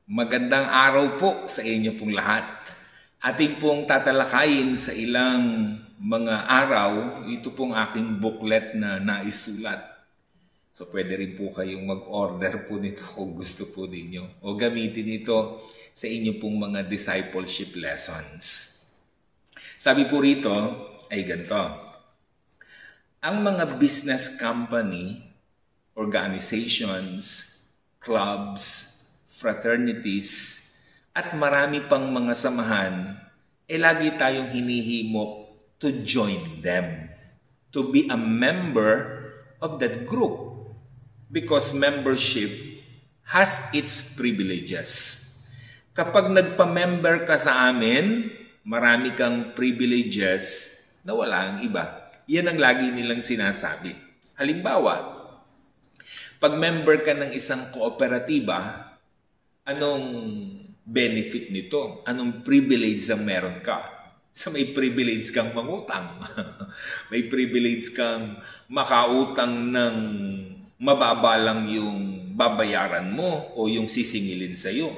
Magandang araw po sa inyo pong lahat. Ating pong tatalakayin sa ilang mga araw, ito pong aking booklet na naisulat. So pwede rin po kayong mag-order po nito kung gusto po ninyo o gamitin ito sa inyo pong mga discipleship lessons. Sabi po rito ay ganito. Ang mga business company, organizations, clubs, fraternities, at marami pang mga samahan, lagi tayong hinihimok to join them, to be a member of that group, because membership has its privileges. Kapag nagpa-member ka sa amin, marami kang privileges na wala ang iba. Yan ang lagi nilang sinasabi. Halimbawa, pag member ka ng isang kooperatiba, anong benefit nito? Anong privilege ang meron ka? So may privilege kang mangutang. May privilege kang makautang ng mababa lang yung babayaran mo o yung sisingilin sa'yo.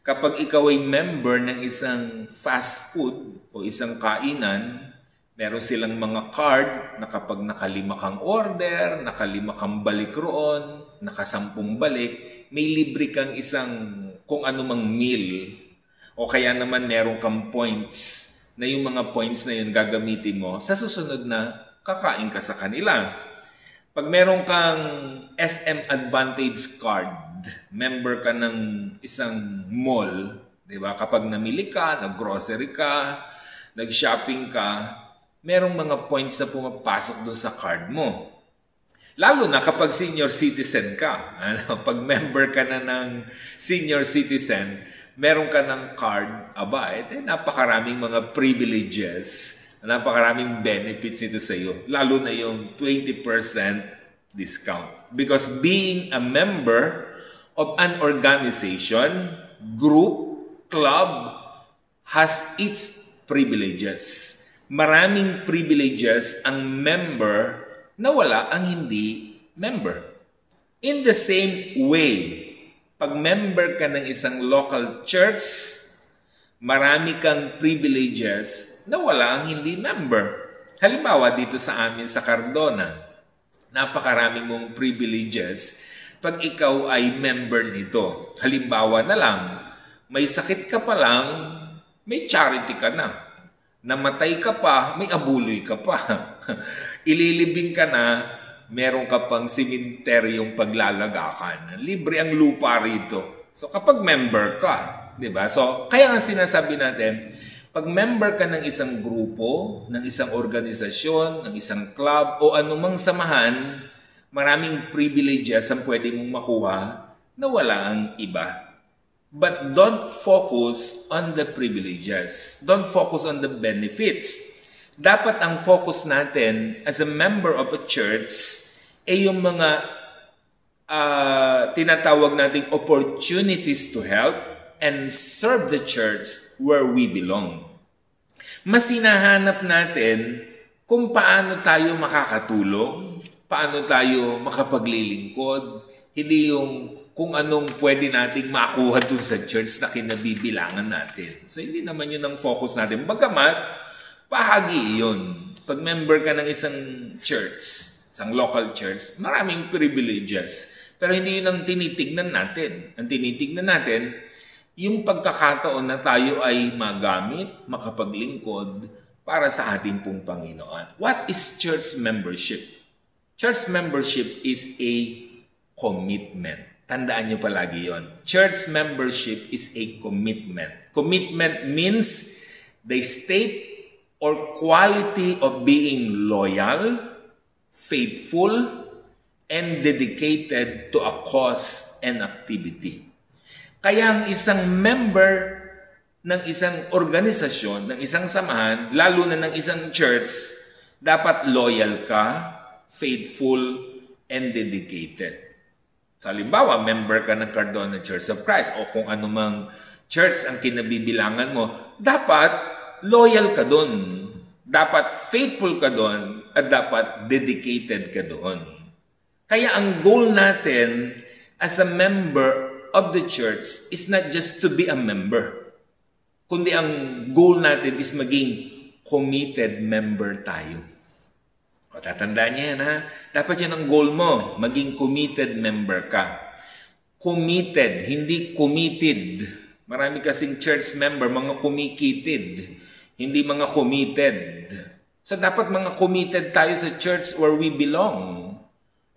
Kapag ikaw ay member ng isang fast food o isang kainan, meron silang mga card na kapag nakalima kang order, nakalima kang balik roon, nakasampung balik, may libre kang isang kung anumang meal. O kaya naman meron kang points na yung mga points na yun gagamitin mo sa susunod na kakain ka sa kanila. Pag meron kang SM Advantage card, member ka ng isang mall, di ba? Kapag namili ka, nag-grocery ka, nag-shopping ka, merong mga points na pumapasok doon sa card mo. Lalo na kapag senior citizen ka. Pag member ka na ng senior citizen, meron ka ng card, napakaraming mga privileges, napakaraming benefits ito sa iyo. Lalo na yung 20% discount. Because being a member of an organization, group, club, has its privileges. Maraming privileges ang member na wala ang hindi member. In the same way, pag member ka ng isang local church, marami kang privileges na wala ang hindi member. Halimbawa dito sa amin sa Cardona, napakarami mong privileges pag ikaw ay member nito. Halimbawa na lang, may sakit ka pa lang, may charity ka na. Namatay ka pa, may abuloy ka pa. Ililibing ka na, meron ka pang simenteryong paglalagakan. Libre ang lupa rito. So kapag member ka, di ba? So kaya nga sinasabi natin, pag member ka ng isang grupo, ng isang organisasyon, ng isang club, o anumang samahan, maraming privileges ang pwede mong makuha na wala ang iba. But don't focus on the privileges. Don't focus on the benefits. Dapat ang focus natin as a member of a church ay yung mga tinatawag nating opportunities to help and serve the church where we belong. Mas hinahanap natin kung paano tayo makakatulong, paano tayo makapaglilingkod, hindi yung kung anong pwede nating makuha dun sa church na kinabibilangan natin. So hindi naman yun ang focus natin. Bagamat, bahagi yun. Pag member ka ng isang church, isang local church, maraming privileges. Pero hindi yun ang tinitignan natin. Ang tinitignan natin, yung pagkakataon na tayo ay magamit, makapaglingkod para sa ating pong Panginoon. What is church membership? Church membership is a commitment. Tandaan nyo palagi yon. Church membership is a commitment. Commitment means the state or quality of being loyal, faithful, and dedicated to a cause and activity. Kaya ang isang member ng isang organisasyon, ng isang samahan, lalo na ng isang church, dapat loyal ka, faithful, and dedicated. Sa halimbawa, member ka ng Cardona Church of Christ o kung anumang church ang kinabibilangan mo, dapat loyal ka doon. Dapat faithful ka doon at dapat dedicated ka doon. Kaya ang goal natin as a member of the church is not just to be a member, kundi ang goal natin is maging committed member tayo. O, tatandaan niya yan, ha? Dapat yan ang goal mo, maging committed member ka. Committed, hindi committed. Marami kasing church member, mga kumikitid, hindi mga committed. So dapat mga committed tayo sa church where we belong.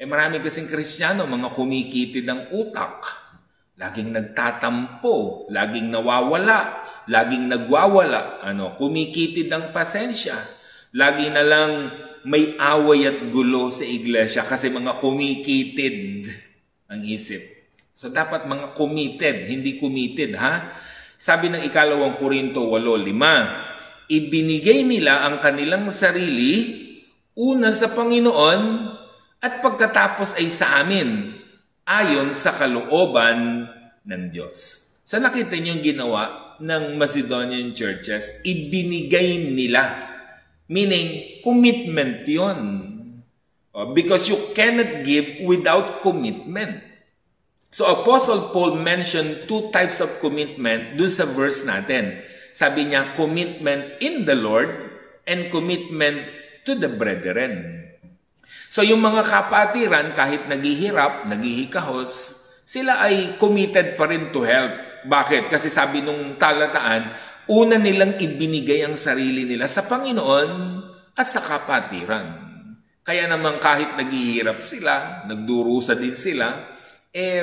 Marami kasing Kristiyano, mga kumikitid ang utak. Laging nagtatampo, laging nawawala, laging nagwawala. Kumikitid ang pasensya. Lagi na lang may away at gulo sa iglesia kasi mga kumikitid ang isip. So dapat mga committed, hindi committed, ha? Sabi ng 2 Korinto 8:5, ibinigay nila ang kanilang sarili una sa Panginoon at pagkatapos ay sa amin, ayon sa kalooban ng Diyos. So nakita niyo yung ginawa ng Macedonian churches, ibinigay nila. Meaning, commitment yun. Because you cannot give without commitment. So Apostle Paul mentioned 2 types of commitment dun sa verse natin. Sabi niya, commitment in the Lord and commitment to the brethren. So yung mga kapatiran, kahit naghihirap, naghihikahos, sila ay committed pa rin to help. Bakit? Kasi sabi nung talataan, una nilang ibinigay ang sarili nila sa Panginoon at sa kapatiran. Kaya naman kahit naghihirap sila, nagdurusa din sila,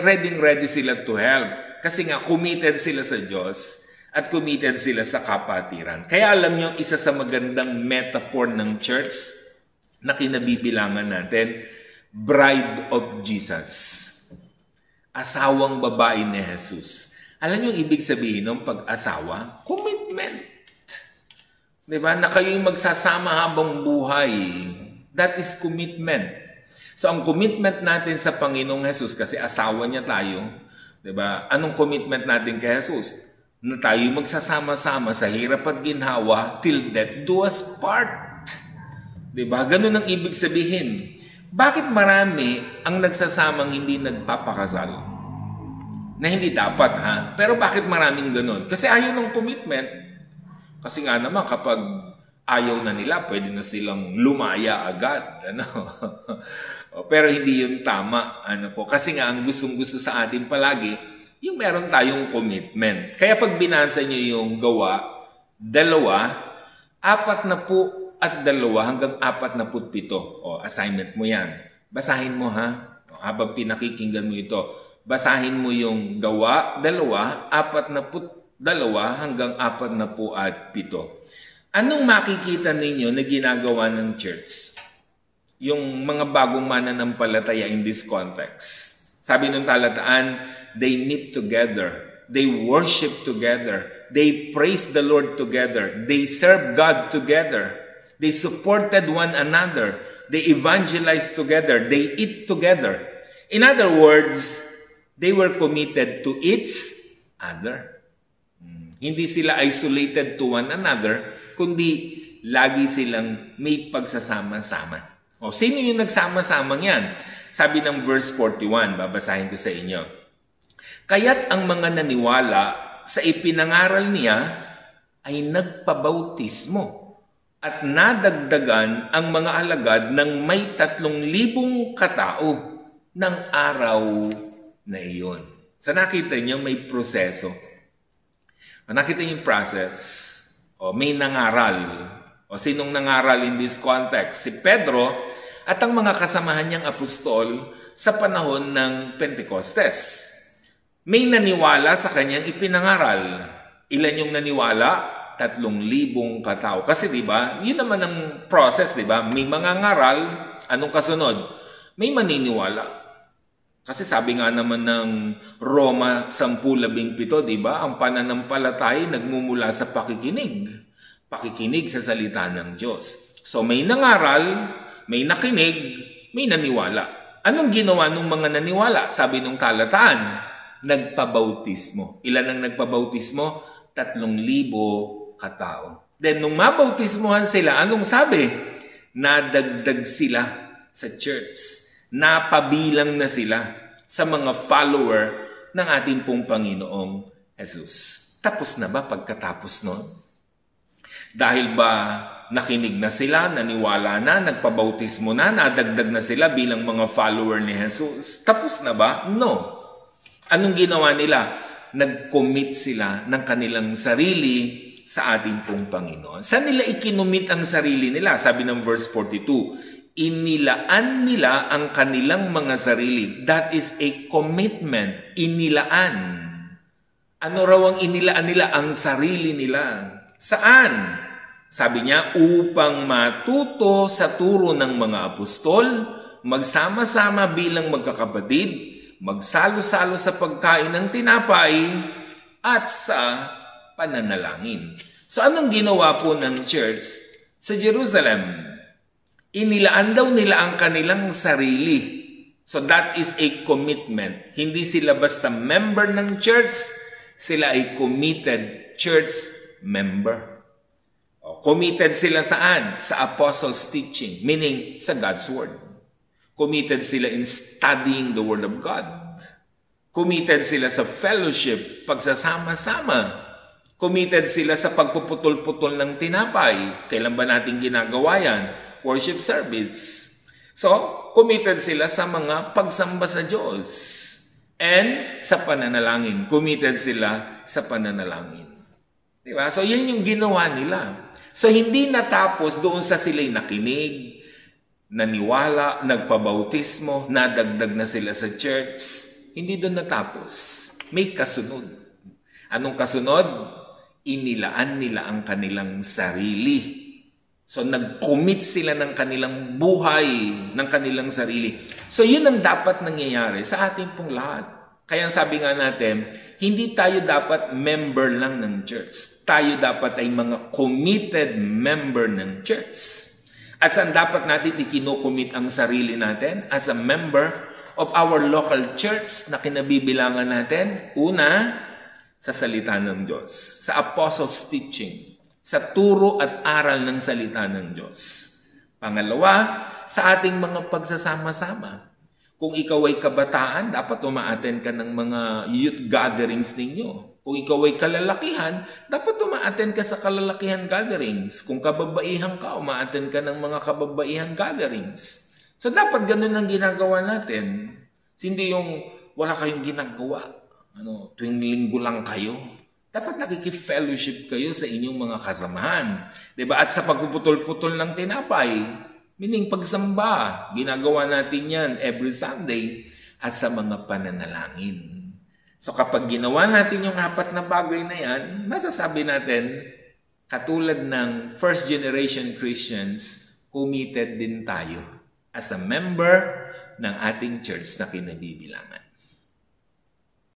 ready sila to help. Kasi nga committed sila sa Diyos at committed sila sa kapatiran. Kaya alam niyo, isa sa magandang metaphor ng church na kinabibilangan natin, bride of Jesus. Asawang babae ni Jesus. Alam niyo yung ibig sabihin ng pag-asawa? Commitment. Diba? Na kayo'y magsasama habang buhay. That is commitment. So ang commitment natin sa Panginoong Jesus, kasi asawa niya tayo, diba? Anong commitment natin kay Jesus? Na tayo'y magsasama-sama sa hirap at ginhawa till death do us part. Diba? Ganun ang ibig sabihin. Bakit marami ang nagsasamang hindi nagpapakasal? Na hindi dapat, ha? Pero bakit maraming ganun? Kasi ayaw ng commitment. Kasi nga naman, kapag ayaw na nila, pwede na silang lumaya agad. Pero hindi yun tama. Kasi nga, ang gustong-gusto sa atin palagi, yung meron tayong commitment. Kaya pag binasa nyo yung gawa, 2, 42 hanggang 47. Assignment mo yan. Basahin mo, ha? Habang pinakikinggan mo ito, basahin mo yung gawa, 2, 42 hanggang 47. Anong makikita ninyo na ginagawa ng church? Yung mga bagong mananampalataya in this context. Sabi nung talataan, they meet together, they worship together, they praise the Lord together, they serve God together, they supported one another, they evangelize together, they eat together. In other words, they were committed to each other. Hindi sila isolated to one another, kundi lagi silang may pagsasama-sama. Sino yung nagsama-samang yan? Sabi ng verse 41, babasahin ko sa inyo. Kaya't ang mga naniwala sa ipinangaral niya ay nagpabautismo at nadagdagan ang mga alagad ng may 3,000 katao ng araw na iyon. So nakita niyo may proseso. Nakita niyo yung process. May nangaral. Sinong nangaral in this context? Si Pedro at ang mga kasamahan niyang apostol sa panahon ng Pentecostes. May naniwala sa kanyang ipinangaral. Ilan yung naniwala? 3,000 katao. Kasi diba, yun naman ang process, diba? May mga ngaral, anong kasunod? May maniniwala. Kasi sabi nga naman ng Roma 10:17, diba? Ang pananampalataya nagmumula sa pakikinig. Pakikinig sa salita ng Diyos. So may nangaral, may nakinig, may naniwala. Anong ginawa ng mga naniwala? Sabi nung talataan, nagpabautismo. Ilan ang nagpabautismo? 3,000 katao. Then, nung mabautismohan sila, anong sabi? Nadagdag sila sa church. Napabilang na sila sa mga follower ng ating pong Panginoong Jesus. Tapos na ba pagkatapos nun? Dahil ba nakinig na sila, naniwala na, nagpabautismo na, nadagdag na sila bilang mga follower ni Jesus? Tapos na ba? No. Anong ginawa nila? Nag-commit sila ng kanilang sarili sa ating pong Panginoon. Saan nila ikinumit ang sarili nila? Sabi ng verse 42, inilaan nila ang kanilang mga sarili. That is a commitment. Inilaan. Ano raw ang inilaan nila? Ang sarili nila. Saan? Sabi niya, upang matuto sa turo ng mga apostol, magsama-sama bilang magkakapatid, magsalo-salo sa pagkain ng tinapay, at sa pananalangin. So anong ginawa po ng church sa Jerusalem? Inilaan daw nila ang kanilang sarili. So that is a commitment. Hindi sila basta member ng church, sila ay committed church member. Committed sila saan? Sa apostles' teaching, meaning sa God's Word. Committed sila in studying the Word of God. Committed sila sa fellowship, pagsasama-sama. Committed sila sa pagpuputol-putol ng tinapay. Kailan ba natin ginagawa yan? Worship service. So, committed sila sa mga pagsamba sa Diyos. And sa pananalangin. Committed sila sa pananalangin. Diba? So, yan yung ginawa nila. So, hindi natapos doon sa sila'y nakinig, naniwala, nagpabautismo, nadagdag na sila sa church. Hindi doon natapos. May kasunod. Anong kasunod? Inilaan nila ang kanilang sarili. So, nag-commit sila ng kanilang buhay, ng kanilang sarili. So, yun ang dapat nangyayari sa ating pong lahat. Kaya sabi nga natin, hindi tayo dapat member lang ng church. Tayo dapat ay mga committed member ng church. At saan dapat natin ikinukomit ang sarili natin as a member of our local church na kinabibilangan natin? Una, sa salita ng Diyos, sa apostles' teaching, sa turo at aral ng salita ng Diyos. Pangalawa, sa ating mga pagsasama-sama. Kung ikaw ay kabataan, dapat umaattend ka ng mga youth gatherings ninyo. Kung ikaw ay kalalakihan, dapat umaattend ka sa kalalakihan gatherings. Kung kababaihan ka, umaattend ka ng mga kababaihan gatherings. So dapat ganun ang ginagawa natin. Hindi yung wala kayong ginagawa. Tuwing linggo lang kayo. Dapat nakikifellowship kayo sa inyong mga kasamahan. Diba? At sa pagpuputol-putol ng tinapay, meaning pagsamba, ginagawa natin yan every Sunday at sa mga pananalangin. So kapag ginawa natin yung apat na bagay na yan, masasabi natin, katulad ng first generation Christians, committed din tayo as a member ng ating church na kinabibilangan.